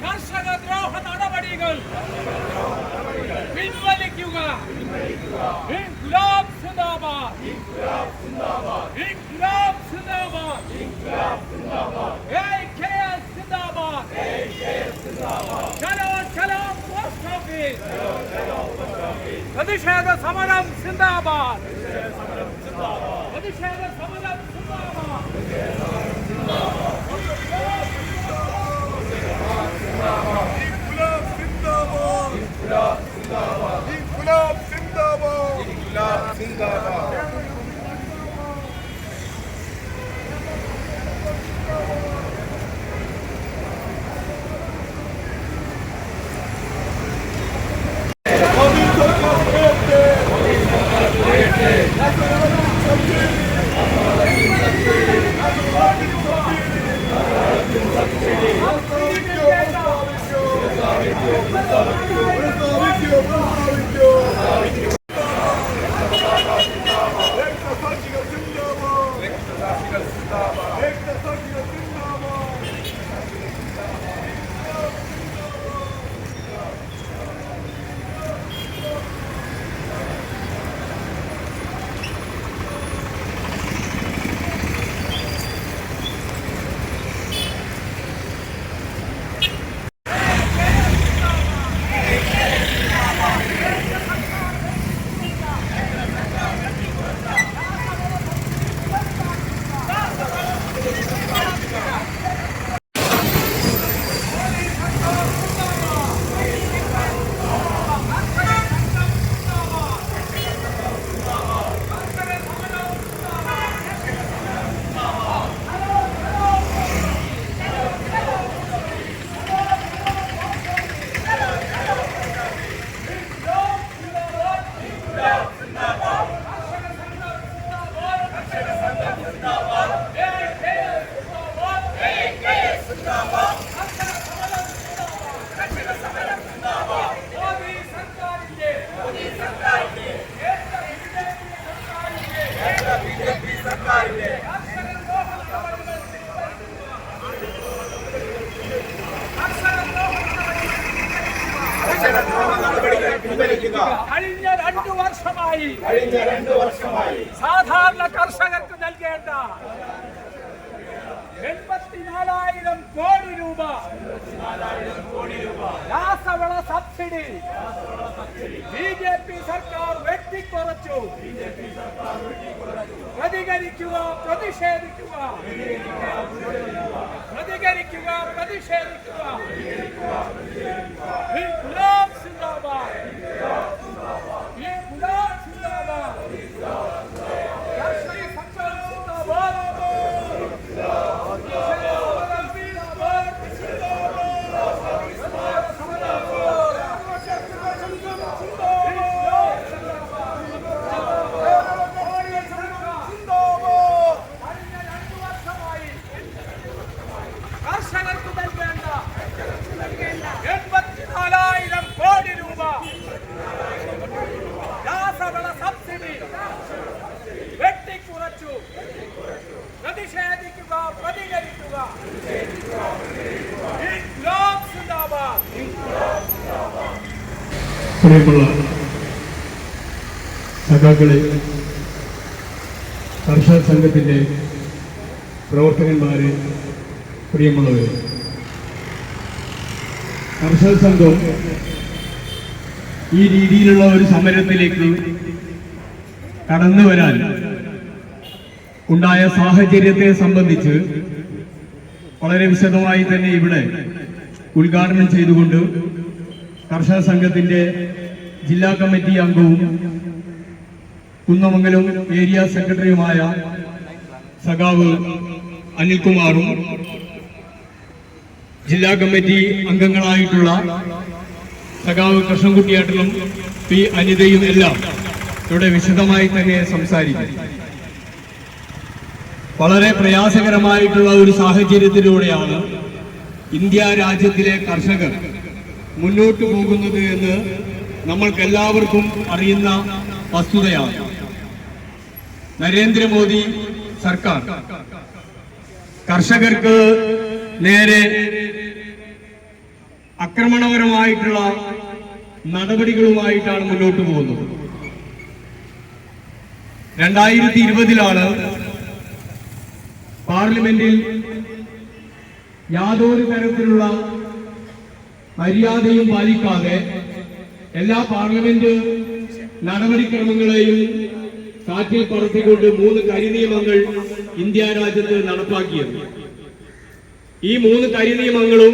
കർഷകദ്രോഹ നടപടികൾ പിൻവലിക്കുക. ഇൻക്ലാബ് സിന്ദാബാദ്, ഇൻക്ലാബ് സിന്ദാബാദ്, AKS സിന്ദാബാദ്. ചലോ ചലോ post office, പ്രതിഷേധ സമരം സിന്ദാബാദ്, പ്രതിഷേധ സമരം സിന്ദാബാദ്. കഴിഞ്ഞ 2 വർഷമായി സാധാരണ കർഷകർക്ക് നൽകേണ്ട 84,000 കോടി രൂപ രാസവള സബ്സിഡി ബിജെപി സർക്കാർ വെട്ടിക്കുറച്ചു. പ്രതികരിക്കുക, പ്രതിഷേധിക്കുക, പ്രതികരിക്കുക, പ്രതിഷേധിക്കുക. ഇൻക്ലാബ് സിന്ദാബാദ്, ഇൻക്ലാബ് സിന്ദാബാദ്, കർഷക സംഘം സിന്ദാബാദ്. പ്രിയമുള്ള സഖാക്കളെ, കർഷക സംഘത്തിൻ്റെ പ്രവർത്തകന്മാരെ, പ്രിയമുള്ളവരെ, കർഷക സംഘം ഈ രീതിയിലുള്ള ഒരു സമരത്തിലേക്ക് കടന്നു വരാൻ ഉണ്ടായ സാഹചര്യത്തെ സംബന്ധിച്ച് വളരെ വിശദമായി തന്നെ ഇവിടെ ഉദ്ഘാടനം ചെയ്തുകൊണ്ട് കർഷക സംഘത്തിന്റെ ജില്ലാ കമ്മിറ്റി അംഗവും കുന്നമംഗലം ഏരിയ സെക്രട്ടറിയുമായ സഖാവ് അനിൽകുമാറും ജില്ലാ കമ്മിറ്റി അംഗങ്ങളായിട്ടുള്ള സഖാവ് കൃഷ്ണൻകുട്ടിയേട്ടനും പി അനിതയും എല്ലാം ഇവിടെ വിശദമായി തന്നെ സംസാരിക്കും. വളരെ പ്രയാസകരമായിട്ടുള്ള ഒരു സാഹചര്യത്തിലൂടെയാണ് ഇന്ത്യ രാജ്യത്തിലെ കർഷകർ മുന്നോട്ട് പോകുന്നത് എന്ന് നമ്മൾക്കെല്ലാവർക്കും അറിയുന്ന വസ്തുതയാണ്. നരേന്ദ്രമോദി സർക്കാർ കർഷകർക്ക് നേരെ ആക്രമണപരമായിട്ടുള്ള നടപടികളുമായിട്ടാണ് മുന്നോട്ട് പോകുന്നത്. 2020 പാർലമെന്റിൽ യാതൊരു തരത്തിലുള്ള മര്യാദയും പാലിക്കാതെ എല്ലാ പാർലമെന്റ് നടപടിക്രമങ്ങളെയും കാറ്റിൽ പറത്തിക്കൊണ്ട് 3 കരിനിയമങ്ങൾ ഇന്ത്യ രാജ്യത്ത് നടപ്പാക്കിയത്. ഈ 3 കരിനിയമങ്ങളും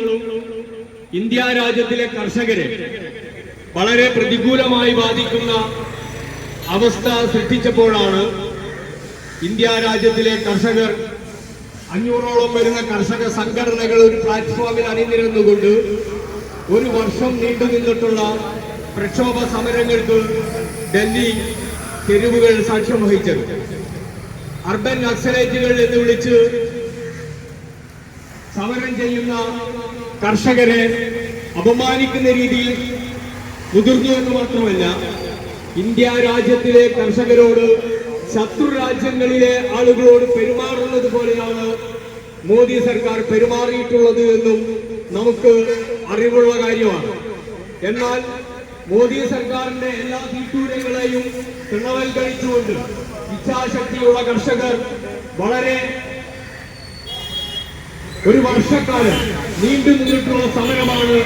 ഇന്ത്യ രാജ്യത്തിലെ കർഷകരെ വളരെ പ്രതികൂലമായി ബാധിക്കുന്ന അവസ്ഥ സൃഷ്ടിച്ചപ്പോഴാണ് ഇന്ത്യ രാജ്യത്തിലെ കർഷകർ 500ഓളം വരുന്ന കർഷക സംഘടനകൾ ഒരു പ്ലാറ്റ്ഫോമിൽ അണിനിരന്നുകൊണ്ട് 1 വർഷം നീണ്ടു നിന്നിട്ടുള്ള പ്രക്ഷോഭ സമരങ്ങൾക്ക് ഡൽഹി തെരുവുകൾ സാക്ഷ്യം വഹിച്ചത്. അർബൻ നക്സലൈറ്റുകൾ എന്ന് വിളിച്ച് സമരം ചെയ്യുന്ന കർഷകരെ അപമാനിക്കുന്ന രീതിയിൽ മുതിർന്നു എന്ന് മാത്രമല്ല, ഇന്ത്യ രാജ്യത്തിലെ കർഷകരോട് ശത്രു രാജ്യങ്ങളിലെ ആളുകളോട് പെരുമാറുന്നത് പോലെയാണ് മോദി സർക്കാർ പെരുമാറിയിട്ടുള്ളത് എന്നും നമുക്ക് അറിവുള്ള കാര്യമാണ്. എന്നാൽ മോദി സർക്കാരിന്റെ എല്ലാ തീറ്റൂരങ്ങളെയും തൃണവൽക്കരിച്ചുകൊണ്ട് ഇച്ഛാശക്തിയുള്ള കർഷകർ വളരെ 1 വർഷക്കാലം നീണ്ടു നിന്നിട്ടുള്ള സമരമാണ്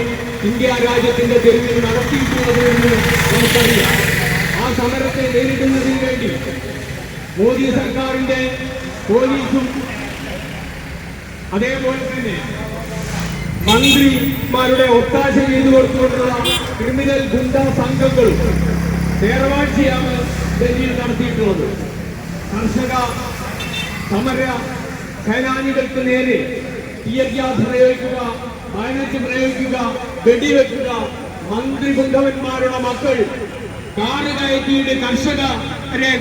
ഇന്ത്യ രാജ്യത്തിന്റെ തെരുവിൽ നടത്തിയിട്ടുള്ളത് എന്ന് നമുക്കറിയാം. ആ സമരത്തെ നേരിടുന്നതിന് വേണ്ടി മോദി സർക്കാരിന്റെ പോലീസും അതേപോലെ തന്നെ മന്ത്രിമാരുടെ ഒത്താശ ചെയ്തു കൊടുത്തുകൊണ്ടുള്ള ക്രിമിനൽ ഗുണ്ടാ സംഘങ്ങളും തേർവാഴ്ചയാണ് ഡൽഹിയിൽ നടത്തിയിട്ടുള്ളത്. കർഷക സമര സേനാനികൾക്ക് നേരെ ടിയർ ഗ്യാസ് പ്രയോഗിക്കുക, ബാനറ്റ് പ്രയോഗിക്കുക, വെടിവെക്കുക, മന്ത്രി ബന്ധവന്മാരുടെ മക്കൾ കാറ് കയറ്റിയിട്ട് കർഷകരെ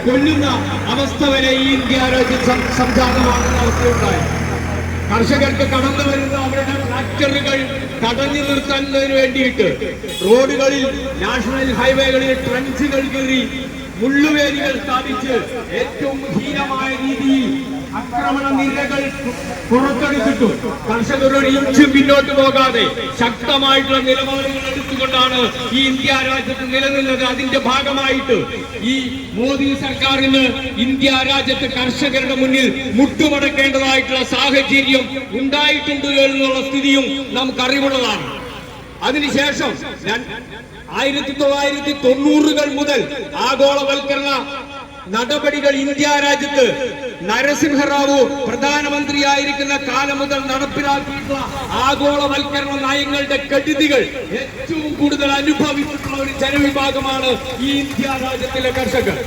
കൊല്ലുന്ന അവസ്ഥ വരെ ഈ ഇന്ത്യ രാജ്യം സംജാതമാകുന്ന അവസ്ഥയുണ്ടായി. കർഷകർക്ക് കടന്നു വരുന്ന അവരുടെ ട്രാക്ടറുകൾ തടഞ്ഞു നിർത്തുന്നതിന് വേണ്ടിയിട്ട് റോഡുകളിൽ, നാഷണൽ ഹൈവേകളിൽ ട്രഞ്ചുകൾ കീറി മുള്ളുവേലികൾ സ്ഥാപിച്ച് ഏറ്റവും ഹീനമായ രീതിയിൽ ആക്രമണ നിരകൾ പുറത്തെടുത്തിട്ടും കർഷകർ ഒരു ഇഞ്ച് പിന്നോട്ട് പോകാതെ ശക്തമായിട്ടുള്ള നിലപാടുകൾ എടുത്തുകൊണ്ടാണ് ഈ ഇന്ത്യ രാജ്യത്ത് നിലനിന്നത്. അതിന്റെ ഭാഗമായിട്ട് ഈ മോദി സർക്കാരിന് ഇന്ത്യ രാജ്യത്ത് കർഷകരുടെ മുന്നിൽ മുട്ടുമടക്കേണ്ടതായിട്ടുള്ള സാഹചര്യം ഉണ്ടായിട്ടുണ്ട് എന്നുള്ള സ്ഥിതിയും നമുക്കറിവുള്ളതാണ്. അതിനുശേഷം 1990-കൾ മുതൽ ആഗോളവൽക്കരണ നടപടികൾ ഇന്ത്യ രാജ്യത്ത് നരസിംഹറാവു പ്രധാനമന്ത്രിയായിരിക്കുന്ന കാലം മുതൽ നടപ്പിലാക്കിയിട്ടുള്ള ആഗോളവൽക്കരണ നയങ്ങളുടെ കെടുതികൾ ഏറ്റവും കൂടുതൽ അനുഭവിച്ചിട്ടുള്ള ഒരു ജനവിഭാഗമാണ് ഈ ഇന്ത്യ രാജ്യത്തിലെ കർഷകർ.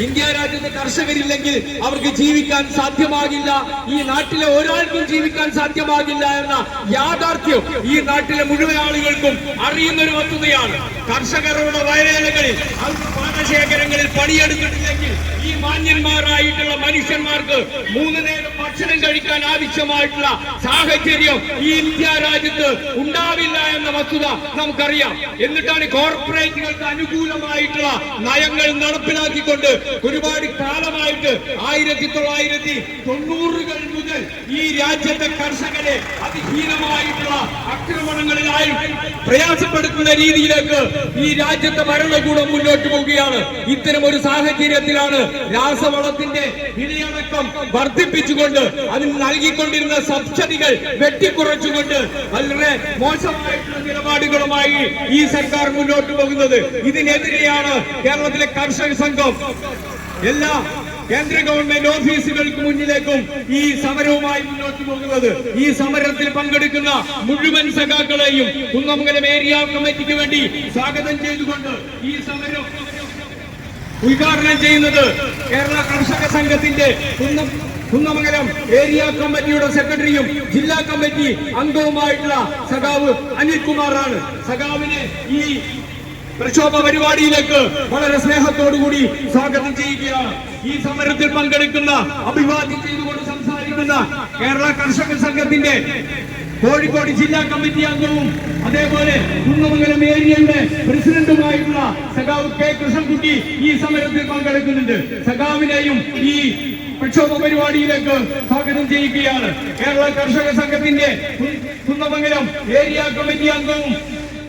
ഇന്ത്യ രാജ്യത്തെ കർഷകരില്ലെങ്കിൽ അവർക്ക് ജീവിക്കാൻ സാധ്യമാകില്ല, ഈ നാട്ടിലെ ഒരാൾക്കും ജീവിക്കാൻ സാധ്യമാകില്ല എന്ന യാഥാർത്ഥ്യം ഈ നാട്ടിലെ മുഴുവൻ ആളുകൾക്കും അറിയുന്ന ഒരു വസ്തുതയാണ്. കർഷകരുടെ വയലേലകളിൽ പാടശേഖരങ്ങളിൽ പണിയെടുത്തിട്ടില്ലെങ്കിൽ ഈ മാന്യന്മാരായിട്ടുള്ള മനുഷ്യന്മാർക്ക് 3 നേരം ഭക്ഷണം കഴിക്കാൻ ആവശ്യമായിട്ടുള്ള സാഹചര്യം ഈ ഇന്ത്യ രാജ്യത്ത് ഉണ്ടാവില്ല എന്ന വസ്തുത നമുക്കറിയാം. എന്നിട്ടാണ് കോർപ്പറേറ്റുകൾക്ക് അനുകൂലമായിട്ടുള്ള നയങ്ങൾ നടപ്പിലാക്കിക്കൊണ്ട് ഒരുപാട് കാലമായിട്ട് 1990-കൾ മുതൽ ഈ രാജ്യത്തെ കർഷകരെ അതിഹീനമായിട്ടുള്ള ആക്രമണങ്ങളിലായും പ്രയാസപ്പെടുത്തുന്ന രീതിയിലേക്ക് ഈ രാജ്യത്തെ ഭരണകൂടം മുന്നോട്ട് പോവുകയാണ്. ഇത്തരം ഒരു സാഹചര്യത്തിലാണ് രാസവളത്തിന്റെ വിലയടക്കം വർദ്ധിപ്പിച്ചുകൊണ്ട് അതിന് നൽകിക്കൊണ്ടിരുന്ന സബ്സിഡികൾ വെട്ടിക്കുറച്ചുകൊണ്ട് വളരെ മോശമായിട്ടുള്ള നിലപാടുകളുമായി ഈ സർക്കാർ മുന്നോട്ട് പോകുന്നത്. ഇതിനെതിരെയാണ് കേരളത്തിലെ കർഷക സംഘം എല്ലാ കേന്ദ്ര ഗവൺമെന്റ് ഓഫീസുകൾക്ക് മുന്നിലേക്കും ഈ സമരവുമായി മുന്നോട്ട് പോകുന്നത്. ഈ സമരത്തിൽ പങ്കെടുക്കുന്ന മുഴുവൻ സഖാക്കളെയും കുന്നമംഗലം ഏരിയ കമ്മിറ്റിക്ക് വേണ്ടി സ്വാഗതം ചെയ്തുകൊണ്ട് ഈ സമരം ഉദ്ഘാടനം ചെയ്യുന്നത് കേരള കർഷക സംഘത്തിന്റെ കുന്നമംഗലം ഏരിയ കമ്മിറ്റിയുടെ സെക്രട്ടറിയും ജില്ലാ കമ്മിറ്റി അംഗവുമായിട്ടുള്ള സഖാവ് അനിൽകുമാറാണ്. സഖാവിനെ ഈ പ്രക്ഷോഭ പരിപാടിയിലേക്ക് വളരെ സ്നേഹത്തോടുകൂടി സ്വാഗതം ചെയ്യുകയാണ്. ഈ സമരത്തിൽ പങ്കെടുക്കുന്ന അഭിവാദ്യം ചെയ്തുകൊണ്ട് സംസാരിക്കുന്ന കേരള കർഷക സംഘത്തിന്റെ കോഴിക്കോട് ജില്ലാ കമ്മിറ്റി അംഗവും അതേപോലെ കുന്നമംഗലം ഏരിയയുടെ പ്രസിഡന്റുമായിട്ടുള്ള സഖാവ് കെ കൃഷ്ണൻകുട്ടി ഈ സമരത്തിൽ പങ്കെടുക്കുന്നുണ്ട്. സഖാവിനെയും ഈ പ്രക്ഷോഭ പരിപാടിയിലേക്ക് സ്വാഗതം ചെയ്യുകയാണ്. കേരള കർഷക സംഘത്തിന്റെ കുന്നമംഗലം ഏരിയ കമ്മിറ്റി അംഗവും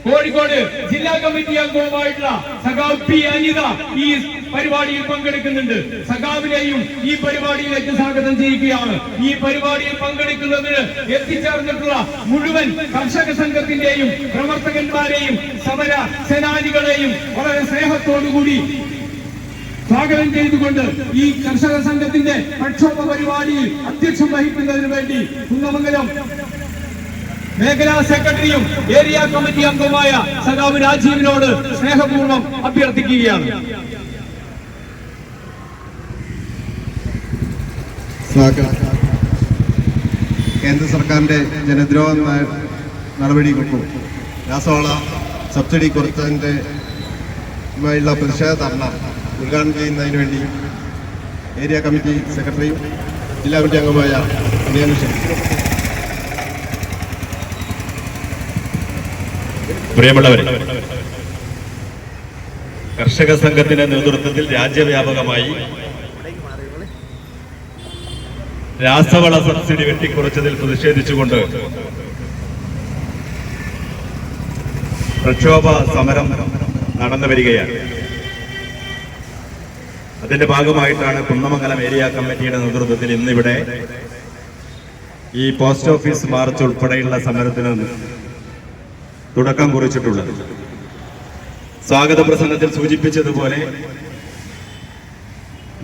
കോഴിക്കോട് ജില്ലാ കമ്മിറ്റി അംഗവുമായിട്ടുള്ള സഖാവ് പി അനിത ഈ പരിപാടിയിൽ പങ്കെടുക്കുന്നുണ്ട്. സഖാവിനെയും ഈ പരിപാടിയിലേക്ക് സ്വാഗതം ചെയ്യുകയാണ്. ഈ പരിപാടിയിൽ പങ്കെടുക്കുന്നതിന് എത്തിച്ചേർന്നിട്ടുള്ള മുഴുവൻ കർഷക സംഘത്തിന്റെയും പ്രവർത്തകന്മാരെയും സമര സേനാനികളെയും വളരെ സ്നേഹത്തോടുകൂടി സ്വാഗതം ചെയ്തുകൊണ്ട് ഈ കർഷക സംഘത്തിന്റെ പ്രക്ഷോഭ പരിപാടിയിൽ അധ്യക്ഷം വഹിക്കുന്നതിന് വേണ്ടി കുന്നമംഗലം മേഖലാ സെക്രട്ടറിയും ഏരിയ കമ്മിറ്റി അംഗവുമായ സഖാവ് രാജീവിനോട് സ്നേഹപൂർവ്വം അഭ്യർത്ഥിക്കുകയാണ്. കേന്ദ്ര സർക്കാരിന്റെ ജനദ്രോഹ നടപടികൾക്കും രാസവള സബ്സിഡി കുറച്ചതിന്റെ പ്രതിഷേധ ധർണ ഉദ്ഘാടനം ചെയ്യുന്നതിന് വേണ്ടി ഏരിയ കമ്മിറ്റി സെക്രട്ടറിയും ജില്ലാ കമ്മിറ്റി അംഗമായ പ്രിയമുള്ളവരെ, കർഷക സംഘത്തിന്റെ നേതൃത്വത്തിൽ രാജ്യവ്യാപകമായി രാസവള സബ്സിഡി വെട്ടിക്കുറച്ചതിൽ പ്രതിഷേധിച്ചുകൊണ്ട് പ്രക്ഷോഭ സമരം നടന്നു വരികയാണ്. അതിന്റെ ഭാഗമായിട്ടാണ് കുന്നമംഗലം ഏരിയ കമ്മിറ്റിയുടെ നേതൃത്വത്തിൽ ഇന്നിവിടെ ഈ പോസ്റ്റ് ഓഫീസ് മാർച്ച് ഉൾപ്പെടെയുള്ള സമരത്തിന് തുടക്കം കുറിച്ചിട്ടുള്ളത്. സ്വാഗത പ്രസംഗത്തിൽ സൂചിപ്പിച്ചതുപോലെ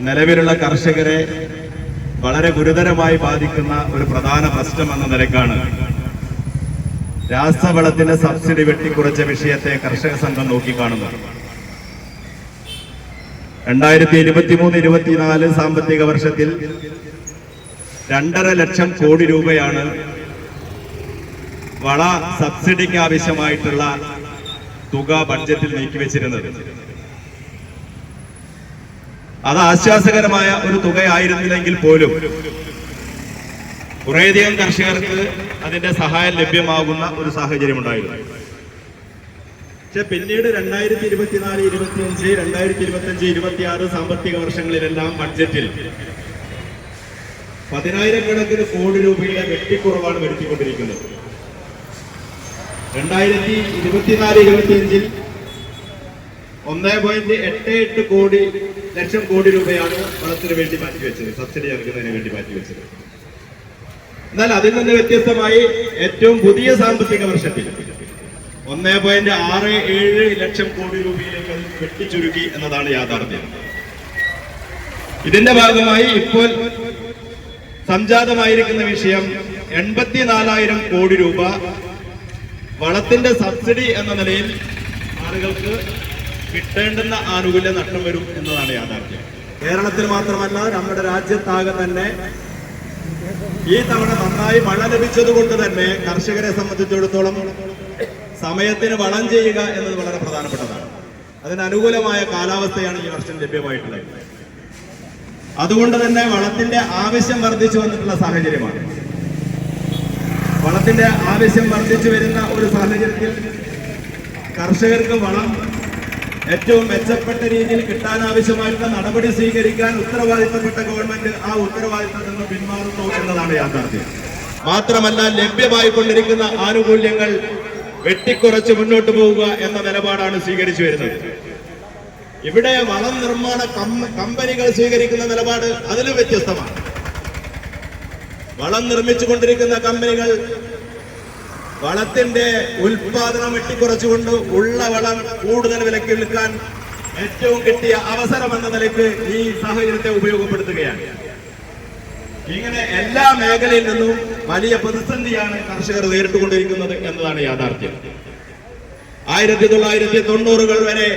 നിലവിലുള്ള കർഷകരെ വളരെ ഗുരുതരമായി ബാധിക്കുന്ന ഒരു പ്രധാന പ്രശ്നം എന്ന നിലക്കാണ് രാസവളത്തിന്റെ സബ്സിഡി വെട്ടിക്കുറച്ച വിഷയത്തെ കർഷക സംഘം നോക്കിക്കാണുന്നത്. 2023-24 സാമ്പത്തിക വർഷത്തിൽ 2.5 ലക്ഷം കോടി രൂപയാണ് വള സബ്സിഡിക്ക് ആവശ്യമായിട്ടുള്ള തുക ബഡ്ജറ്റിൽ നീക്കിവെച്ചിരുന്നത്. അത് ആശ്വാസകരമായ ഒരു തുകയായിരുന്നില്ലെങ്കിൽ പോലും കുറേയധികം കർഷകർക്ക് അതിന്റെ സഹായം ലഭ്യമാകുന്ന ഒരു സാഹചര്യം ഉണ്ടായിരുന്നു. പക്ഷെ പിന്നീട് 2024, 25, 2025, 26 സാമ്പത്തിക വർഷങ്ങളിലെല്ലാം ബഡ്ജറ്റിൽ 10,000-കണക്കിന് കോടി രൂപയുടെ വെട്ടിക്കുറവാണ് വരുത്തിക്കൊണ്ടിരിക്കുന്നത്. 2024-25 1.88 ലക്ഷം കോടി രൂപയാണ് വളത്തിന് വേണ്ടി മാറ്റിവെച്ചത്, സബ്സിഡി നൽകുന്നതിന് വേണ്ടി മാറ്റിവെച്ചത്. എന്നാൽ അതിൽ നിന്ന് വ്യത്യസ്തമായി ഏറ്റവും പുതിയ സാമ്പത്തിക വർഷത്തിൽ 1.67 ലക്ഷം കോടി രൂപയിലേക്ക് അത് വെട്ടിച്ചുരുക്കി എന്നതാണ് യാഥാർത്ഥ്യം. ഇതിന്റെ ഭാഗമായി ഇപ്പോൾ സംജാതമായിരിക്കുന്ന വിഷയം 84,000 കോടി രൂപ വളത്തിന്റെ സബ്സിഡി എന്ന നിലയിൽ ആളുകൾക്ക് കിട്ടേണ്ടുന്ന ആനുകൂല്യം നഷ്ടം വരും എന്നതാണ് യാഥാർത്ഥ്യം. കേരളത്തിൽ മാത്രമല്ല നമ്മുടെ രാജ്യത്താകെ തന്നെ ഈ തവണ നന്നായി മഴ ലഭിച്ചതുകൊണ്ട് തന്നെ കർഷകരെ സംബന്ധിച്ചിടത്തോളം സമയത്തിന് വളം ചെയ്യുക എന്നത് വളരെ പ്രധാനപ്പെട്ടതാണ്. അതിന് അനുകൂലമായ കാലാവസ്ഥയാണ് ഈ വർഷം ലഭ്യമായിട്ടുള്ളത്. അതുകൊണ്ട് തന്നെ വളത്തിന്റെ ആവശ്യം വർദ്ധിച്ചു വന്നിട്ടുള്ള സാഹചര്യമാണ്. വളത്തിന്റെ ആവശ്യം വർദ്ധിച്ചു വരുന്ന ഒരു സാഹചര്യത്തിൽ കർഷകർക്ക് വളം ഏറ്റവും മെച്ചപ്പെട്ട രീതിയിൽ കിട്ടാനാവശ്യമായിട്ടുള്ള നടപടി സ്വീകരിക്കാൻ ഉത്തരവാദിത്തപ്പെട്ട ഗവൺമെന്റ് ആ ഉത്തരവാദിത്തത്തിൽ നിന്ന് പിന്മാറുന്നു എന്നതാണ് യാഥാർത്ഥ്യം. മാത്രമല്ല ലഭ്യമായിക്കൊണ്ടിരിക്കുന്ന ആനുകൂല്യങ്ങൾ വെട്ടിക്കുറച്ച് മുന്നോട്ട് പോവുക എന്ന നിലപാടാണ് സ്വീകരിച്ചു വരുന്നത്. ഇവിടെ വളം നിർമ്മാണ കമ്പനികൾ സ്വീകരിക്കുന്ന നിലപാട് അതിലും വ്യത്യസ്തമാണ്. വളം നിർമ്മിച്ചുകൊണ്ടിരിക്കുന്ന കമ്പനികൾ വളത്തിന്റെ ഉൽപാദനം വെട്ടിക്കുറച്ചുകൊണ്ട് ഉള്ള വളം കൂടുതൽ വിലയ്ക്ക് വിൽക്കാൻ ഏറ്റവും കിട്ടിയ അവസരം എന്ന നിലയ്ക്ക് ഈ സാഹചര്യത്തെ ഉപയോഗപ്പെടുത്തുകയാണ്. ഇങ്ങനെ എല്ലാ മേഖലയിൽ നിന്നും വലിയ പ്രതിസന്ധിയാണ് കർഷകർ നേരിട്ടുകൊണ്ടിരിക്കുന്നത് എന്നതാണ് യാഥാർത്ഥ്യം. 1990-കൾ വരെ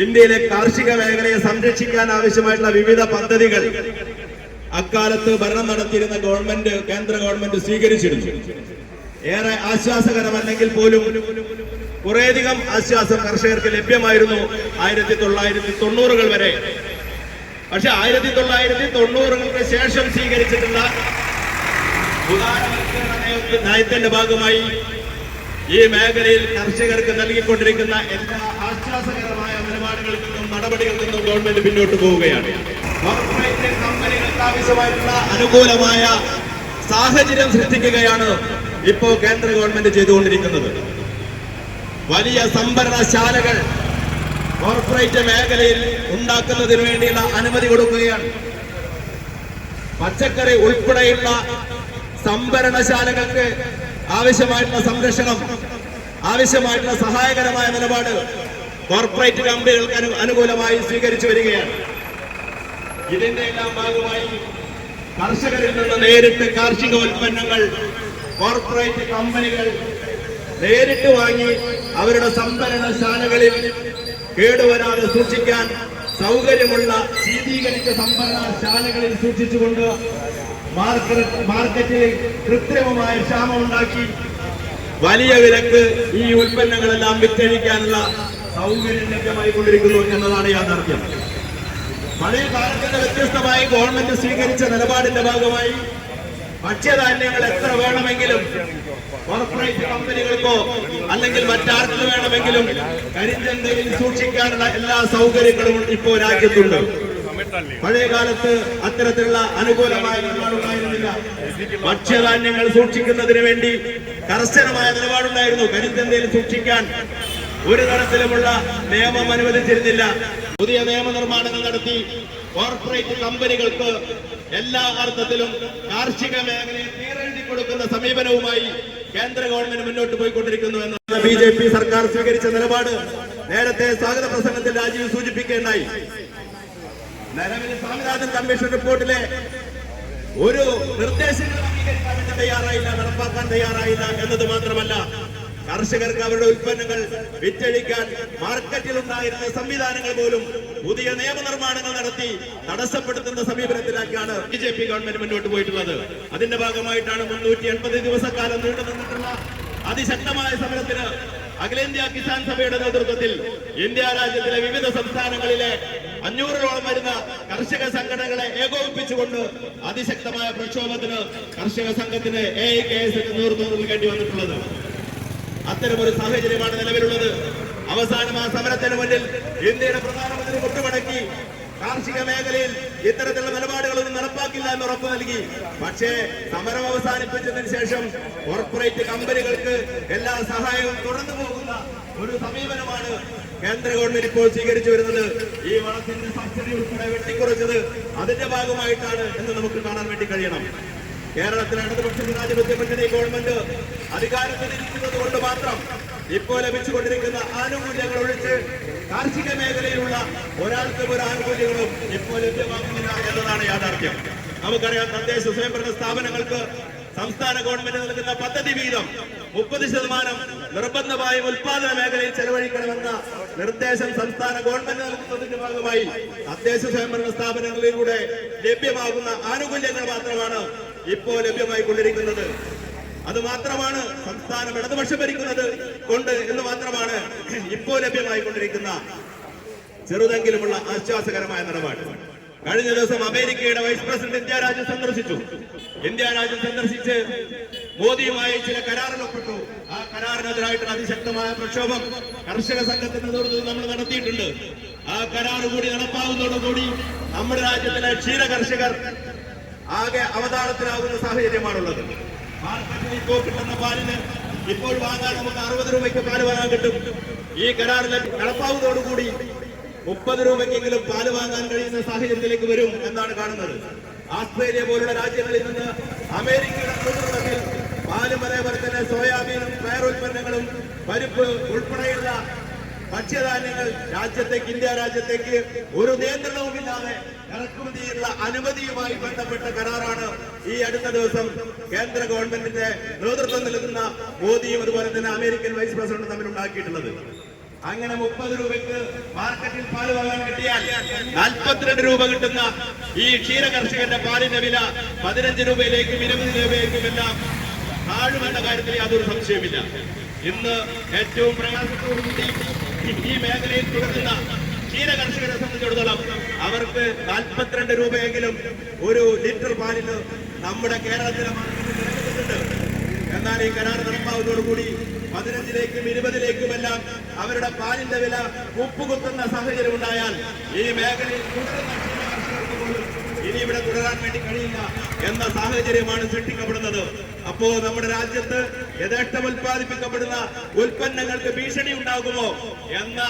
ഇന്ത്യയിലെ കാർഷിക മേഖലയെ സംരക്ഷിക്കാൻ ആവശ്യമായിട്ടുള്ള വിവിധ പദ്ധതികൾ അക്കാലത്ത് ഭരണം നടത്തിയിരുന്ന ഗവൺമെന്റ്, കേന്ദ്ര ഗവൺമെന്റ് സ്വീകരിച്ചിരുന്നു. ഏറെ ആശ്വാസകരമല്ലെങ്കിൽ പോലും കുറേയധികം ആശ്വാസം കർഷകർക്ക് ലഭ്യമായിരുന്നു 1990-കൾ വരെ. പക്ഷെ 1990-കൾക്ക് ശേഷം സ്വീകരിച്ചിട്ടുള്ള ഉദാരവൽക്കരണ നയത്തിന്റെ ഭാഗമായി ഈ മേഖലയിൽ കർഷകർക്ക് നൽകിക്കൊണ്ടിരിക്കുന്ന എല്ലാ ആശ്വാസകരമായ നിലപാടുകളിൽ നിന്നും നടപടികളിൽ നിന്നും ഗവൺമെന്റ് പിന്നോട്ട് പോവുകയാണ്. കോർപ്പറേറ്റ് കമ്പനികൾക്ക് ആവശ്യമായിട്ടുള്ള അനുകൂലമായ സാഹചര്യം സൃഷ്ടിക്കുകയാണ് ഇപ്പോൾ കേന്ദ്ര ഗവൺമെന്റ് ചെയ്തുകൊണ്ടിരിക്കുന്നത്. വലിയ സംഭരണശാലകൾ കോർപ്പറേറ്റ് മേഖലയിൽ ഉണ്ടാക്കുന്നതിന് വേണ്ടിയുള്ള അനുമതി കൊടുക്കുകയാണ്. പച്ചക്കറി ഉൾപ്പെടെയുള്ള സംഭരണശാലകൾക്ക് ആവശ്യമായിട്ടുള്ള സംരക്ഷണം, ആവശ്യമായിട്ടുള്ള സഹായകരമായ നിലപാട് കോർപ്പറേറ്റ് കമ്പനികൾക്ക് അനുകൂലമായി സ്വീകരിച്ചു വരികയാണ്. ഇതിന്റെ എല്ലാം ഭാഗമായി കർഷകരിൽ നിന്ന് നേരിട്ട് കാർഷിക ഉൽപ്പന്നങ്ങൾ കോർപ്പറേറ്റ് കമ്പനികൾ നേരിട്ട് വാങ്ങി അവരുടെ സംഭരണശാലകളിൽ കേടുവരാതെ സൂക്ഷിക്കാൻ സൗകര്യമുള്ള ശീതീകരിച്ച സംഭരണശാലകളിൽ സൂക്ഷിച്ചുകൊണ്ട് മാർക്കറ്റിൽ കൃത്രിമമായ ക്ഷാമമുണ്ടാക്കി വലിയ വിലക്ക് ഈ ഉൽപ്പന്നങ്ങളെല്ലാം വിറ്റഴിക്കാനുള്ള സൗകര്യം ലഭ്യമായി കൊണ്ടിരിക്കുന്നു എന്നതാണ് യാഥാർത്ഥ്യം. പഴയ കാലത്തിന്റെ വ്യത്യസ്തമായി ഗവൺമെന്റ് സ്വീകരിച്ച നിലപാടിന്റെ ഭാഗമായി ഭക്ഷ്യധാന്യങ്ങൾ എത്ര വേണമെങ്കിലും കോർപ്പറേറ്റ് കമ്പനികൾക്കോ അല്ലെങ്കിൽ മറ്റാർക്ക് വേണമെങ്കിലും കരിഞ്ചന്തയിൽ സൂക്ഷിക്കാനുള്ള എല്ലാ സൗകര്യങ്ങളും ഇപ്പോൾ രാജ്യത്തുണ്ട്. പഴയ കാലത്ത് അത്തരത്തിലുള്ള അനുകൂലമായ നിലപാടുണ്ടായിരുന്നില്ല. ഭക്ഷ്യധാന്യങ്ങൾ സൂക്ഷിക്കുന്നതിന് വേണ്ടി കർശനമായ നിലപാടുണ്ടായിരുന്നു. കരിഞ്ചന്തയിൽ സൂക്ഷിക്കാൻ ഒരു തരത്തിലുമുള്ള നിയമം അനുവദിച്ചിരുന്നില്ല. പുതിയ നിയമനിർമ്മാണങ്ങൾ നടത്തി കോർപ്പറേറ്റ് കമ്പനികൾക്ക് എല്ലാ അർത്ഥത്തിലും കാർഷിക മേഖലയെ തീരെഴുതി കൊടുക്കുന്ന സമീപനവുമായി കേന്ദ്ര ഗവൺമെന്റ് മുന്നോട്ട് പോയിക്കൊണ്ടിരിക്കുന്നു എന്ന BJP സർക്കാർ സ്വീകരിച്ച നിലപാട് നേരത്തെ സ്വാഗത പ്രസംഗത്തിൽ രാജീവ് സൂചിപ്പിക്കുകയുണ്ടായി. നിലവിൽ സ്വാമിനാഥൻ കമ്മീഷൻ റിപ്പോർട്ടിലെ ഒരു നിർദ്ദേശങ്ങൾ അംഗീകരിക്കാൻ വേണ്ടി തയ്യാറായില്ല, നടപ്പാക്കാൻ തയ്യാറായില്ല എന്നത് മാത്രമല്ല, കർഷകർക്ക് അവരുടെ ഉൽപ്പന്നങ്ങൾ വിറ്റഴിക്കാൻ മാർക്കറ്റിൽ ഉണ്ടായിരുന്ന സംവിധാനങ്ങൾ പോലും പുതിയ നിയമനിർമ്മാണങ്ങൾ നടത്തി തടസ്സപ്പെടുത്തുന്ന സമീപനത്തിലേക്കാണ് BJP ഗവൺമെന്റ് മുന്നോട്ട് പോയിട്ടുള്ളത്. അതിന്റെ ഭാഗമായിട്ടാണ് 380 ദിവസക്കാലം നീണ്ടു നിന്നിട്ടുള്ള അതിശക്തമായ സമരത്തിന് അഖിലേന്ത്യാ കിസാൻ സഭയുടെ നേതൃത്വത്തിൽ ഇന്ത്യ രാജ്യത്തിലെ വിവിധ സംസ്ഥാനങ്ങളിലെ 500ഓളം വരുന്ന കർഷക സംഘടനകളെ ഏകോപിപ്പിച്ചുകൊണ്ട് അതിശക്തമായ പ്രക്ഷോഭത്തിന് കർഷക സംഘത്തിന് AIKS നേതൃത്വം നൽകേണ്ടി വന്നിട്ടുള്ളത്. അത്തരമൊരു സാഹചര്യമാണ് നിലവിലുള്ളത്. അവസാനം ആ സമരത്തിന് മുന്നിൽ ഇന്ത്യയുടെ പ്രധാനമന്ത്രി മുട്ടുമടക്കി കാർഷിക മേഖലയിൽ ഇത്തരത്തിലുള്ള നിലപാടുകളൊന്നും നടപ്പാക്കില്ല എന്ന് ഉറപ്പു നൽകി. പക്ഷേ സമരം അവസാനിപ്പിച്ചതിന് ശേഷം കോർപ്പറേറ്റ് കമ്പനികൾക്ക് എല്ലാ സഹായവും തുടർന്നു പോകുന്ന ഒരു സമീപനമാണ് കേന്ദ്ര ഗവൺമെന്റ് ഇപ്പോൾ സ്വീകരിച്ചു വരുന്നത്. ഈ വളത്തിന്റെ സബ്സിഡി ഉൾപ്പെടെ വെട്ടിക്കുറച്ചത് അതിന്റെ ഭാഗമായിട്ടാണ് എന്ന് നമുക്ക് കാണാൻ വേണ്ടി കഴിയണം. കേരളത്തിലെ ഇടതുപക്ഷ ജനാധിപത്യ മുന്നണി ഗവൺമെന്റ് അധികാരത്തിൽ ഇരിക്കുന്നത് കൊണ്ട് മാത്രം ഇപ്പോൾ ലഭിച്ചുകൊണ്ടിരിക്കുന്ന ആനുകൂല്യങ്ങൾ ഒഴിച്ച് കാർഷിക മേഖലയിലുള്ള ഒരാൾക്കും ഒരു ആനുകൂല്യങ്ങളും ഇപ്പോൾ ലഭ്യമാക്കുന്നില്ല എന്നതാണ് യാഥാർത്ഥ്യം. നമുക്കറിയാം, തദ്ദേശ സ്വയംഭരണ സ്ഥാപനങ്ങൾക്ക് സംസ്ഥാന ഗവൺമെന്റ് നൽകുന്ന പദ്ധതി വീതം 30% നിർബന്ധമായും ഉൽപാദന മേഖലയിൽ ചെലവഴിക്കണമെന്ന നിർദ്ദേശം സംസ്ഥാന ഗവൺമെന്റ് നൽകുന്നതിന്റെ ഭാഗമായി തദ്ദേശ സ്വയംഭരണ സ്ഥാപനങ്ങളിലൂടെ ലഭ്യമാകുന്ന ആനുകൂല്യങ്ങൾ മാത്രമാണ് ഇപ്പോൾ ലഭ്യമായി കൊണ്ടിരിക്കുന്നത്. അത് മാത്രമാണ് സംസ്ഥാനം ഇടതുപക്ഷം ഭരിക്കുന്നത് കൊണ്ട് എന്ന് മാത്രമാണ് ഇപ്പോൾ ലഭ്യമായി കൊണ്ടിരിക്കുന്ന ചെറുതെങ്കിലുമുള്ള ആശ്വാസകരമായ നിലപാട്. കഴിഞ്ഞ ദിവസം അമേരിക്കയുടെ വൈസ് പ്രസിഡന്റ് ഇന്ത്യ രാജ്യം സന്ദർശിച്ചു. ഇന്ത്യ രാജ്യം സന്ദർശിച്ച് മോദിയുമായി ചില കരാറിൽ ഒപ്പിട്ടു. ആ കരാറിനെതിരായിട്ടുള്ള അതിശക്തമായ പ്രക്ഷോഭം കർഷക സംഘത്തിന്റെ നേതൃത്വത്തിൽ നമ്മൾ നടത്തിയിട്ടുണ്ട്. ആ കരാർ കൂടി നടപ്പാവുന്നതോടുകൂടി നമ്മുടെ രാജ്യത്തിലെ ക്ഷീര കർഷകർ ആകെ അവതാളത്തിലാകുന്ന സാഹചര്യമാണുള്ളത്. മാർക്കറ്റിൽ ഇപ്പോൾ കിട്ടുന്ന പാലിന് ഇപ്പോൾ വാങ്ങാൻ നമുക്ക് 60 രൂപയ്ക്ക് പാല് വാങ്ങാൻ കിട്ടും. ഈ കരാറിൽ നടപ്പാവുന്നതോടുകൂടി 30 രൂപയ്ക്കെങ്കിലും പാല് വാങ്ങാൻ കഴിയുന്ന സാഹചര്യത്തിലേക്ക് വരും എന്നാണ് കാണുന്നത്. ആസ്ട്രേലിയ പോലുള്ള രാജ്യങ്ങളിൽ നിന്ന് അമേരിക്കയുടെ നേതൃത്വത്തിൽ പാലും അതേപോലെ തന്നെ സോയാബീനും പയറുൽപ്പന്നങ്ങളും പരിപ്പ് ഉൾപ്പെടെയുള്ള ഭക്ഷ്യധാന്യങ്ങൾ രാജ്യത്തേക്ക്, ഇന്ത്യ രാജ്യത്തേക്ക് ഒരു നിയന്ത്രണവുമില്ലാതെ ഇറക്കുമതിയുള്ള അനുമതിയുമായി ബന്ധപ്പെട്ട കരാറാണ് ഈ അടുത്ത ദിവസം കേന്ദ്ര ഗവൺമെന്റിന്റെ നേതൃത്വം നൽകുന്ന മോദിയും അതുപോലെ തന്നെ അമേരിക്കൻ വൈസ് പ്രസിഡന്റും തമ്മിൽ ഉണ്ടാക്കിയിട്ടുള്ളത്. അങ്ങനെ 30 രൂപയ്ക്ക് മാർക്കറ്റിൽ പാല് വാങ്ങാൻ കിട്ടിയാൽ 42 രൂപ കിട്ടുന്ന ഈ ക്ഷീര കർഷകന്റെ പാലിന്റെ വില 15 രൂപയിലേക്കും 20 രൂപയിലേക്കും എല്ലാം താഴുമെന്ന കാര്യത്തിൽ യാതൊരു സംശയമില്ല. ഇന്ന് ഏറ്റവും പ്രയാസത്തോടുകൂടി ഈ മേഖലയിൽ തുടരുന്ന ക്ഷീര കർഷകരെ സംബന്ധിച്ചിടത്തോളം അവർക്ക് 42 രൂപയെങ്കിലും ഒരു ലിറ്റർ പാലിന് നമ്മുടെ കേരളത്തിലെ മാർക്കറ്റിൽ ലഭിക്കുന്നുണ്ട്. എന്നാൽ ഈ കരാർ നടപ്പാവുന്നതോടുകൂടി 15ലേക്കും 20ലേക്കുമെല്ലാം അവരുടെ പാലിന്റെ വില ഉപ്പുകുത്തുന്ന സാഹചര്യം ഉണ്ടായാൽ ഈ മേഖലയിൽ തുടരുന്ന ക്ഷീര കർഷകർക്ക് പോലും ഇനി ഇവിടെ തുടരാൻ വേണ്ടി കഴിയില്ല എന്ന സാഹചര്യമാണ് സൃഷ്ടിക്കപ്പെടുന്നത്. അപ്പോ നമ്മുടെ രാജ്യത്ത് യഥേഷ്ടം ഉൽപ്പാദിപ്പിക്കപ്പെടുന്ന ഉൽപ്പന്നങ്ങൾക്ക് ഭീഷണി ഉണ്ടാകുമോ എന്ന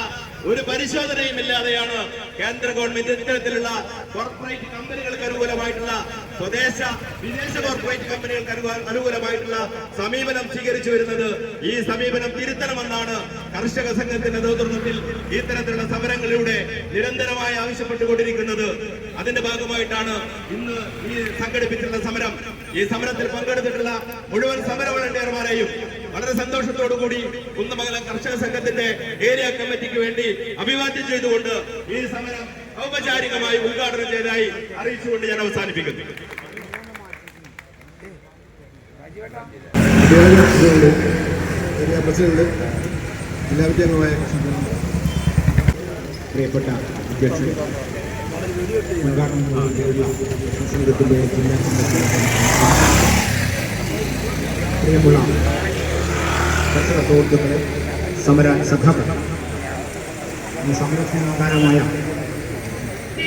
ഒരു പരിശോധനയും ഇല്ലാതെയാണ് കേന്ദ്ര ഗവൺമെന്റ് ഇത്തരത്തിലുള്ള കോർപ്പറേറ്റ് കമ്പനികൾക്ക് അനുകൂലമായിട്ടുള്ള സ്വദേശ വിദേശ കോർപ്പറേറ്റ് കമ്പനികൾക്ക് അനുകൂലമായിട്ടുള്ള സമീപനം സ്വീകരിച്ചു വരുന്നത്. ഈ സമീപനം തിരുത്തണമെന്നാണ് കർഷക സംഘത്തിന്റെ നേതൃത്വത്തിൽ ഇത്തരത്തിലുള്ള സമരങ്ങളിലൂടെ നിരന്തരമായി ആവശ്യപ്പെട്ടുകൊണ്ടിരിക്കുന്നത്. അതിന്റെ ഭാഗമായിട്ടാണ് ഇന്ന് ഈ സംഘടിപ്പിച്ചിട്ടുള്ള സമരം. ഈ സമരത്തിൽ പങ്കെടുത്തിട്ടുള്ള മുഴുവൻ സമര വോളണ്ടിയർമാരെയും വളരെ സന്തോഷത്തോടുകൂടി കുന്നമംഗലം കർഷക സംഘത്തിന്റെ ഏരിയ കമ്മിറ്റിക്ക് വേണ്ടി അഭിവാദ്യം ചെയ്തുകൊണ്ട് ഈ സമരം ഔപചാരികമായി ഉദ്ഘാടനം ചെയ്തതായി അറിയിച്ചുകൊണ്ട് ഞാൻ അവസാനിപ്പിക്കുന്നു. പ്രസിഡന്റ് ജില്ലാ വിദ്യാംഗമായ പ്രിയപ്പെട്ട അധ്യക്ഷൻ, ഉദ്ഘാടനം സംഘത്തിന്റെ ജില്ലാ കമ്മിറ്റി, പ്രിയമുള്ള കർഷക സുഹൃത്തുക്കളെ, സമര സഖാക്കൾ, ഈ സമരസമാധാനമായ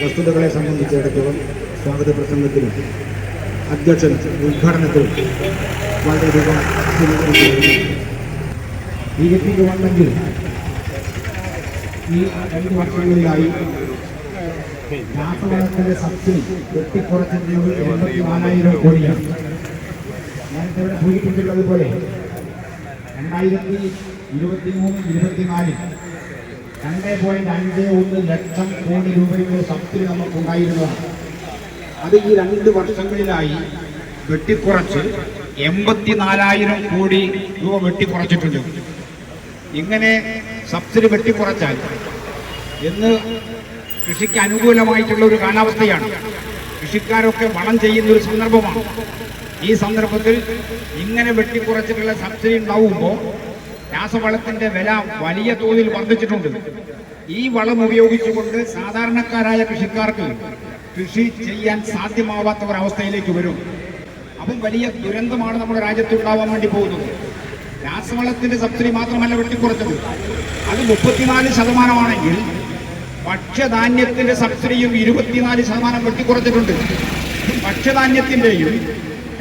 വസ്തുതകളെ സംബന്ധിച്ചിടത്തോളം സ്വാഗത പ്രസംഗത്തിലും അധ്യക്ഷൻ ഉദ്ഘാടനത്തിലും വളരെയധികം BJP ഗവൺമെന്റിൽ ഈ 2 വർഷങ്ങളിലായി രാസവളത്തിന്റെ സബ്സിഡി വെട്ടിക്കുറച്ചിട്ടുള്ളത് 84,000 കോടിയാണ്. നേരത്തെ ഇവിടെ സൂചിപ്പിച്ചിട്ടുള്ളതുപോലെ 2023-24 2.51 ലക്ഷം കോടി രൂപയുടെ സബ്സിഡി നമുക്കുണ്ടായിരുന്നതാണ്. അത് ഈ 2 വർഷങ്ങളിലായി വെട്ടിക്കുറച്ച് 84,000 കോടി രൂപ വെട്ടിക്കുറച്ചിട്ടുണ്ട്. ഇങ്ങനെ സബ്സിഡി വെട്ടിക്കുറച്ചാൽ ഇന്ന് കൃഷിക്ക് അനുകൂലമായിട്ടുള്ള ഒരു കാലാവസ്ഥയാണ്. കൃഷിക്കാരൊക്കെ വളം ചെയ്യുന്ന ഒരു സന്ദർഭമാണ്. ഈ സന്ദർഭത്തിൽ ഇങ്ങനെ വെട്ടിക്കുറച്ചിട്ടുള്ള സബ്സിഡി ഉണ്ടാവുമ്പോൾ രാസവളത്തിന്റെ വില വലിയ തോതിൽ വർദ്ധിച്ചിട്ടുണ്ട്. ഈ വളം ഉപയോഗിച്ചുകൊണ്ട് സാധാരണക്കാരായ കൃഷിക്കാർക്ക് കൃഷി ചെയ്യാൻ സാധ്യമാവാത്ത ഒരവസ്ഥയിലേക്ക് വരും. അപ്പം വലിയ ദുരന്തമാണ് നമ്മുടെ രാജ്യത്ത് ഉണ്ടാവാൻ വേണ്ടി പോകുന്നത്. രാസവളത്തിന്റെ സബ്സിഡി മാത്രമല്ല വെട്ടിക്കുറച്ചത്, അത് 34% ഭക്ഷ്യധാന്യത്തിന്റെ സബ്സിഡിയും 24% വെട്ടിക്കുറച്ചിട്ടുണ്ട്. ഭക്ഷ്യധാന്യത്തിന്റെയും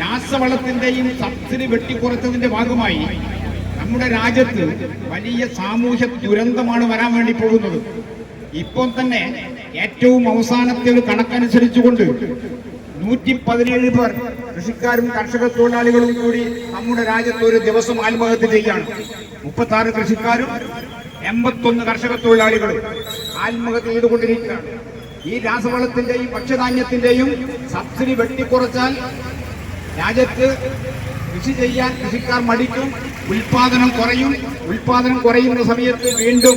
രാസവളത്തിന്റെയും സബ്സിഡി വെട്ടിക്കുറച്ചതിന്റെ ഭാഗമായി നമ്മുടെ രാജ്യത്ത് വലിയ സാമൂഹ്യ ദുരന്തമാണ് വരാൻ വേണ്ടി പോകുന്നത്. ഇപ്പോൾ തന്നെ ഏറ്റവും അവസാനത്തെ ഒരു കണക്കനുസരിച്ചുകൊണ്ട് 117 പേർ കൃഷിക്കാരും കർഷക തൊഴിലാളികളും കൂടി നമ്മുടെ രാജ്യത്ത് ഒരു ദിവസം ആത്മഹത്യ ചെയ്യുകയാണ്. 36 കൃഷിക്കാരും 81 കർഷക തൊഴിലാളികളും ആത്മഹത്യ ചെയ്തുകൊണ്ടിരിക്കുകയാണ്. ഈ രാസവളത്തിന്റെയും ഭക്ഷ്യധാന്യത്തിന്റെയും സബ്സിഡി വെട്ടിക്കുറച്ചാൽ രാജ്യത്ത് കൃഷി ചെയ്യാൻ കൃഷിക്കാർ മടിക്കും, ഉൽപാദനം കുറയും. ഉൽപാദനം കുറയുന്ന സമയത്ത് വീണ്ടും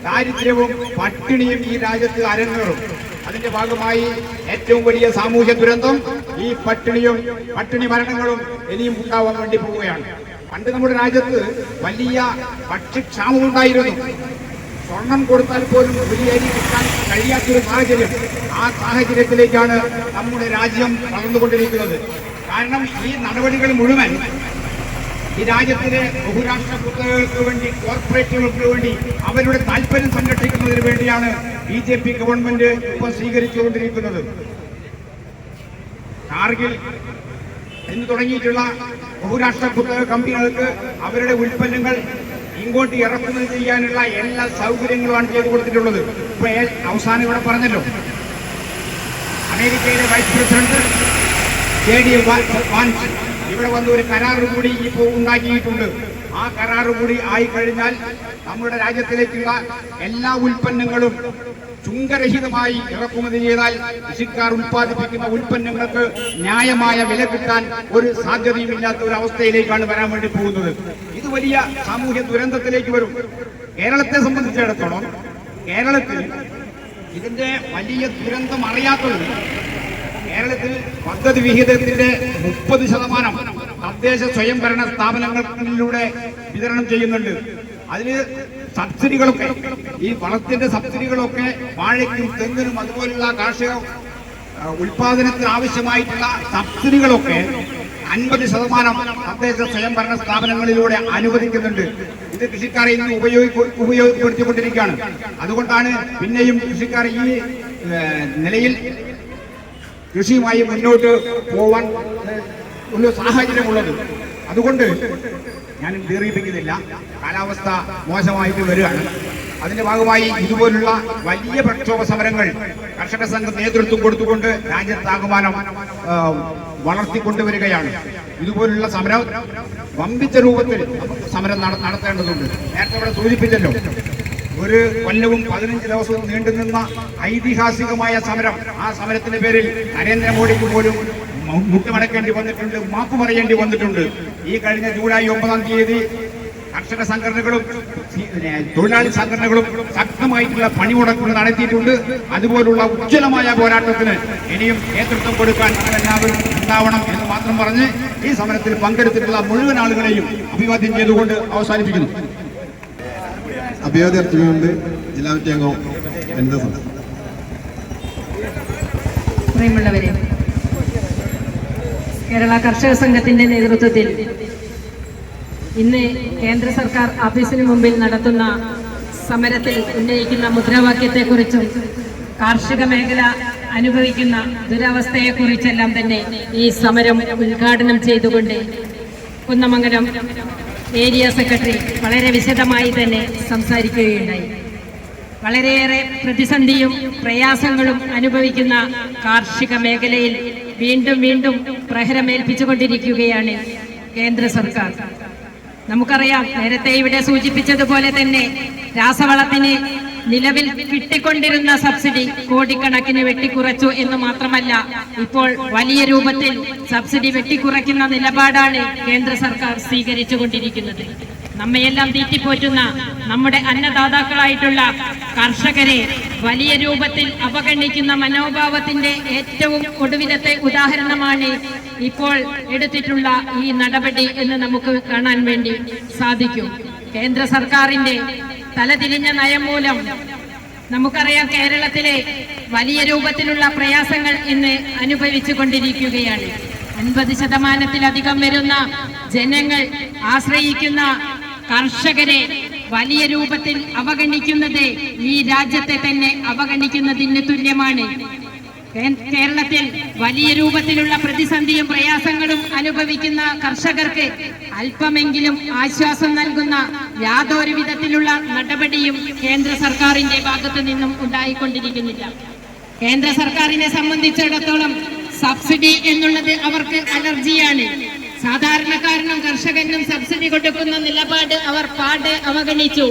ദാരിദ്ര്യവും പട്ടിണിയും ഈ രാജ്യത്ത് അരങ്ങേറും. അതിന്റെ ഭാഗമായി ഏറ്റവും വലിയ സാമൂഹ്യ ദുരന്തം ഈ പട്ടിണി മരണങ്ങളും ഇനിയും ഉണ്ടാവാൻ വേണ്ടി പോവുകയാണ്. പണ്ട് നമ്മുടെ രാജ്യത്ത് വലിയ ഭക്ഷ്യക്ഷാമം ഉണ്ടായിരുന്നു. സ്വർണം കൊടുത്താൽ പോലും വലിയ അരി കിട്ടാൻ കഴിയാത്തൊരു സാഹചര്യം. ആ സാഹചര്യത്തിലേക്കാണ് നമ്മുടെ രാജ്യം വളർന്നുകൊണ്ടിരിക്കുന്നത്. കാരണം ഈ നടപടികൾ മുഴുവൻ ഈ രാജ്യത്തിലെ ബഹുരാഷ്ട്ര കുത്തകകൾക്ക് വേണ്ടി, കോർപ്പറേറ്റുകൾക്ക് വേണ്ടി അവരുടെ താല്പര്യം സംരക്ഷിക്കുന്നതിന് വേണ്ടിയാണ് BJP ഗവൺമെന്റ് ഇപ്പോൾ സ്വീകരിച്ചുകൊണ്ടിരിക്കുന്നത്. കാർഗിൽ എന്ന് തുടങ്ങിയിട്ടുള്ള ബഹുരാഷ്ട്ര കുത്തക കമ്പനികൾക്ക് അവരുടെ ഉൽപ്പന്നങ്ങൾ ഇങ്ങോട്ട് ഇറക്കുമതി ചെയ്യാനുള്ള എല്ലാ സൗകര്യങ്ങളുമാണ് ചെയ്തു കൊടുത്തിട്ടുള്ളത്. ഇപ്പൊ അവസാനം ഇവിടെ പറഞ്ഞല്ലോ, അമേരിക്കയിലെ വൈസ് പ്രസിഡന്റ് JD വാൻസ് ഇവിടെ വന്ന് ഒരു കരാറ് കൂടി ഇപ്പോൾ ഉണ്ടാക്കിയിട്ടുണ്ട്. ആ കരാറ് കൂടി ആയിക്കഴിഞ്ഞാൽ നമ്മുടെ രാജ്യത്തിലേക്കുള്ള എല്ലാ ഉൽപ്പന്നങ്ങളും ചുങ്കരഹിതമായി ഇറക്കുമതി ചെയ്താൽ കൃഷിക്കാർ ഉൽപ്പാദിപ്പിക്കുന്ന ഉൽപ്പന്നങ്ങൾക്ക് ന്യായമായ വില കിട്ടാൻ ഒരു സാധ്യതയുമില്ലാത്ത ഒരു അവസ്ഥയിലേക്കാണ് വരാൻ വേണ്ടി പോകുന്നത്. ഇത് വലിയ സാമൂഹ്യ ദുരന്തത്തിലേക്ക് വരും. കേരളത്തെ സംബന്ധിച്ചിടത്തോളം കേരളത്തിൽ ഇതിന്റെ വലിയ ദുരന്തം അറിയാത്തത്, കേരളത്തിൽ പദ്ധതി വിഹിതത്തിന്റെ 30% തദ്ദേശ സ്വയംഭരണ സ്ഥാപനങ്ങളിലൂടെ വിതരണം ചെയ്യുന്നുണ്ട്. അതിന് സബ്സിഡികളൊക്കെ, ഈ വളത്തിന്റെ സബ്സിഡികളൊക്കെ വാഴയ്ക്കും തെങ്ങിനും അതുപോലുള്ള കാർഷിക ഉൽപാദനത്തിന് ആവശ്യമായിട്ടുള്ള സബ്സിഡികളൊക്കെ 50% തദ്ദേശ സ്വയംഭരണ സ്ഥാപനങ്ങളിലൂടെ അനുവദിക്കുന്നുണ്ട്. ഇത് കൃഷിക്കാരെ ഇന്ന് ഉപയോഗപ്പെടുത്തിക്കൊണ്ടിരിക്കുകയാണ്. അതുകൊണ്ടാണ് പിന്നെയും കൃഷിക്കാർ ഈ നിലയിൽ കൃഷിയുമായി മുന്നോട്ട് പോവാൻ ഒരു സാഹചര്യമുള്ളത്. അതുകൊണ്ട് ഞാൻ ദീർഘിപ്പിക്കുന്നില്ല, കാലാവസ്ഥ മോശമായിട്ട് വരികയാണ്. അതിന്റെ ഭാഗമായി ഇതുപോലുള്ള വലിയ പ്രക്ഷോഭ സമരങ്ങൾ കർഷക സംഘം നേതൃത്വം കൊടുത്തുകൊണ്ട് രാജ്യത്താകമാനം വളർത്തിക്കൊണ്ടുവരികയാണ്. ഇതുപോലുള്ള സമരം വമ്പിച്ച രൂപത്തിൽ സമരം നടത്തേണ്ടതുണ്ട്. നേരത്തെ ഇവിടെ സൂചിപ്പിച്ചല്ലോ, ഒരു കൊല്ലവും 15 ദിവസവും നീണ്ടുനിന്ന ഐതിഹാസികമായ സമരം. ആ സമരത്തിന്റെ പേരിൽ നരേന്ദ്രമോദിക്ക് പോലും മുട്ടുമടക്കേണ്ടി വന്നിട്ടുണ്ട്, മാപ്പ് പറയേണ്ടി വന്നിട്ടുണ്ട്. ഈ കഴിഞ്ഞ ജൂലൈ 9-ാം തീയതി കർഷക സംഘടനകളും തൊഴിലാളി സംഘടനകളും ശക്തമായിട്ടുള്ള പണിമുടക്കുകൾ നടത്തിയിട്ടുണ്ട്. അതുപോലുള്ള ഉജ്ജ്വലമായ പോരാട്ടത്തിന് ഇനിയും നേതൃത്വം കൊടുക്കാൻ എല്ലാവരും ഉണ്ടാവണം എന്ന് മാത്രം പറഞ്ഞ് ഈ സമരത്തിൽ പങ്കെടുത്തിട്ടുള്ള മുഴുവൻ ആളുകളെയും അഭിവാദ്യം ചെയ്തുകൊണ്ട് അവസാനിപ്പിക്കുന്നു. അഭിവാദ്യം അർപ്പിച്ചുകൊണ്ട് ജില്ലാ കമ്മിറ്റി അംഗം വനിതാ സംഘം. പ്രിയമുള്ളവരെ, കേരള കർഷക സംഘത്തിന്റെ നേതൃത്വത്തിൽ ഇന്ന് കേന്ദ്ര സർക്കാർ ഓഫീസിന് മുമ്പിൽ നടത്തുന്ന സമരത്തിൽ ഉന്നയിക്കുന്ന മുദ്രാവാക്യത്തെക്കുറിച്ചും കാർഷിക മേഖല അനുഭവിക്കുന്ന ദുരവസ്ഥയെക്കുറിച്ചെല്ലാം തന്നെ ഈ സമരം ഉദ്ഘാടനം ചെയ്തുകൊണ്ട് കുന്നമംഗലം ഏരിയ സെക്രട്ടറി വളരെ വിശദമായി തന്നെ സംസാരിക്കുകയുണ്ടായി. വളരെയേറെ പ്രതിസന്ധിയും പ്രയാസങ്ങളും അനുഭവിക്കുന്ന കാർഷിക മേഖലയിൽ വീണ്ടും വീണ്ടും പ്രഹരമേൽപ്പിച്ചുകൊണ്ടിരിക്കുകയാണ് കേന്ദ്ര സർക്കാർ. നമുക്കറിയാം, നേരത്തെ ഇവിടെ സൂചിപ്പിച്ചതുപോലെ തന്നെ രാസവളത്തിന് നിലവിൽ കിട്ടിക്കൊണ്ടിരുന്ന സബ്സിഡി കോടിക്കണക്കിന് വെട്ടിക്കുറച്ചു എന്ന് മാത്രമല്ല, ഇപ്പോൾ വലിയ രൂപത്തിൽ സബ്സിഡി വെട്ടിക്കുറയ്ക്കുന്ന നിലപാടാണ് കേന്ദ്ര സർക്കാർ സ്വീകരിച്ചുകൊണ്ടിരിക്കുന്നത്. നമ്മയെല്ലാം തീറ്റിപ്പോറ്റുന്ന നമ്മുടെ അന്നദാതാക്കളായിട്ടുള്ള കർഷകരെ വലിയ രൂപത്തിൽ അവഗണിക്കുന്ന മനോഭാവത്തിന്റെ ഏറ്റവും ഒടുവിലത്തെ ഉദാഹരണമാണ് ഇപ്പോൾ എടുത്തിട്ടുള്ള ഈ നടപടി എന്ന് നമുക്ക് കാണാൻ വേണ്ടി സാധിക്കും. കേന്ദ്ര സർക്കാരിന്റെ തലതിരിഞ്ഞ നയം മൂലം നമുക്കറിയാം, കേരളത്തിലെ വലിയ രൂപത്തിലുള്ള പ്രയാസങ്ങൾ ഇന്ന് അനുഭവിച്ചു കൊണ്ടിരിക്കുകയാണ്. 50% വരുന്ന ജനങ്ങൾ ആശ്രയിക്കുന്ന കർഷകരെ വലിയ രൂപത്തിൽ അവഗണിക്കുന്നത് ഈ രാജ്യത്തെ തന്നെ അവഗണിക്കുന്നതിന് തുല്യമാണ്. കേരളത്തിൽ വലിയ രൂപത്തിലുള്ള പ്രതിസന്ധിയും പ്രയാസങ്ങളും അനുഭവിക്കുന്ന കർഷകർക്ക് അല്പമെങ്കിലും ആശ്വാസം നൽകുന്ന യാതൊരു വിധത്തിലുള്ള നടപടിയും കേന്ദ്ര സർക്കാരിന്റെ ഭാഗത്തു നിന്നും ഉണ്ടായിക്കൊണ്ടിരിക്കുന്നില്ല. കേന്ദ്ര സർക്കാരിനെ സംബന്ധിച്ചിടത്തോളം സബ്സിഡി എന്നുള്ളത് അവർക്ക് അലർജിയാണ്. സാധാരണക്കാരനും കർഷകനും സബ്സിഡി കൊടുക്കുന്ന നിലപാട് അവർ പാടെ അവഗണിച്ചു.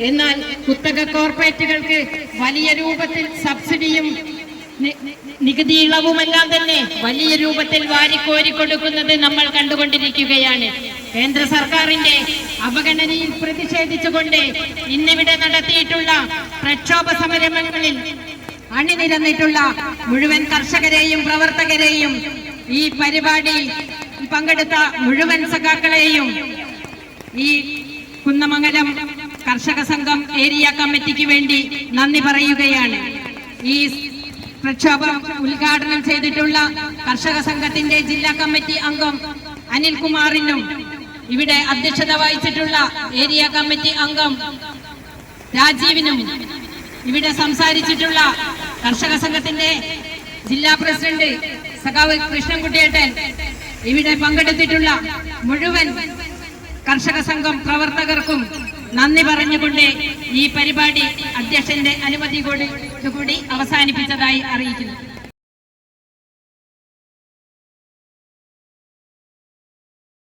എന്നാൽ കുത്തക കോർപ്പറേറ്റുകൾക്ക് വലിയ രൂപത്തിൽ സബ്സിഡിയും നികുതി ഇളവുമെല്ലാം തന്നെ വലിയ രൂപത്തിൽ വാരിക്കോരി കൊടുക്കുന്നത് നമ്മൾ കണ്ടുകൊണ്ടിരിക്കുകയാണ്. കേന്ദ്ര സർക്കാരിന്റെ അവഗണനയിൽ പ്രതിഷേധിച്ചുകൊണ്ട് ഇന്നിവിടെ നടത്തിയിട്ടുള്ള പ്രക്ഷോഭ സമരങ്ങളിൽ അണിനിരന്നിട്ടുള്ള മുഴുവൻ കർഷകരെയും പ്രവർത്തകരെയും ഈ പരിപാടി പങ്കെടുത്ത മുഴുവൻ സഖാക്കളെയും ഈ കുന്നമംഗലം കർഷക സംഘം ഏരിയ കമ്മിറ്റിക്ക് വേണ്ടി നന്ദി പറയുകയാണ്. ഈ പ്രക്ഷോഭം ഉദ്ഘാടനം ചെയ്തിട്ടുള്ള കർഷക സംഘത്തിന്റെ ജില്ലാ കമ്മിറ്റി അംഗം അനിൽകുമാറിനും ഇവിടെ അധ്യക്ഷത വഹിച്ചിട്ടുള്ള ഏരിയ കമ്മിറ്റി അംഗം രാജീവിനും ഇവിടെ സംസാരിച്ചിട്ടുള്ള കർഷക സംഘത്തിന്റെ ജില്ലാ പ്രസിഡന്റ് സഖാവ് കൃഷ്ണൻകുട്ടിയേട്ടൻ ഇവിടെ പങ്കെടുത്തിട്ടുള്ള മുഴുവൻ കർഷക സംഘം പ്രവർത്തകർക്കും നന്ദി പറഞ്ഞുകൊണ്ട് ഈ പരിപാടി അധ്യക്ഷന്റെ അനുമതി കൂടി അവസാനിപ്പിച്ചതായി അറിയിക്കുന്നു.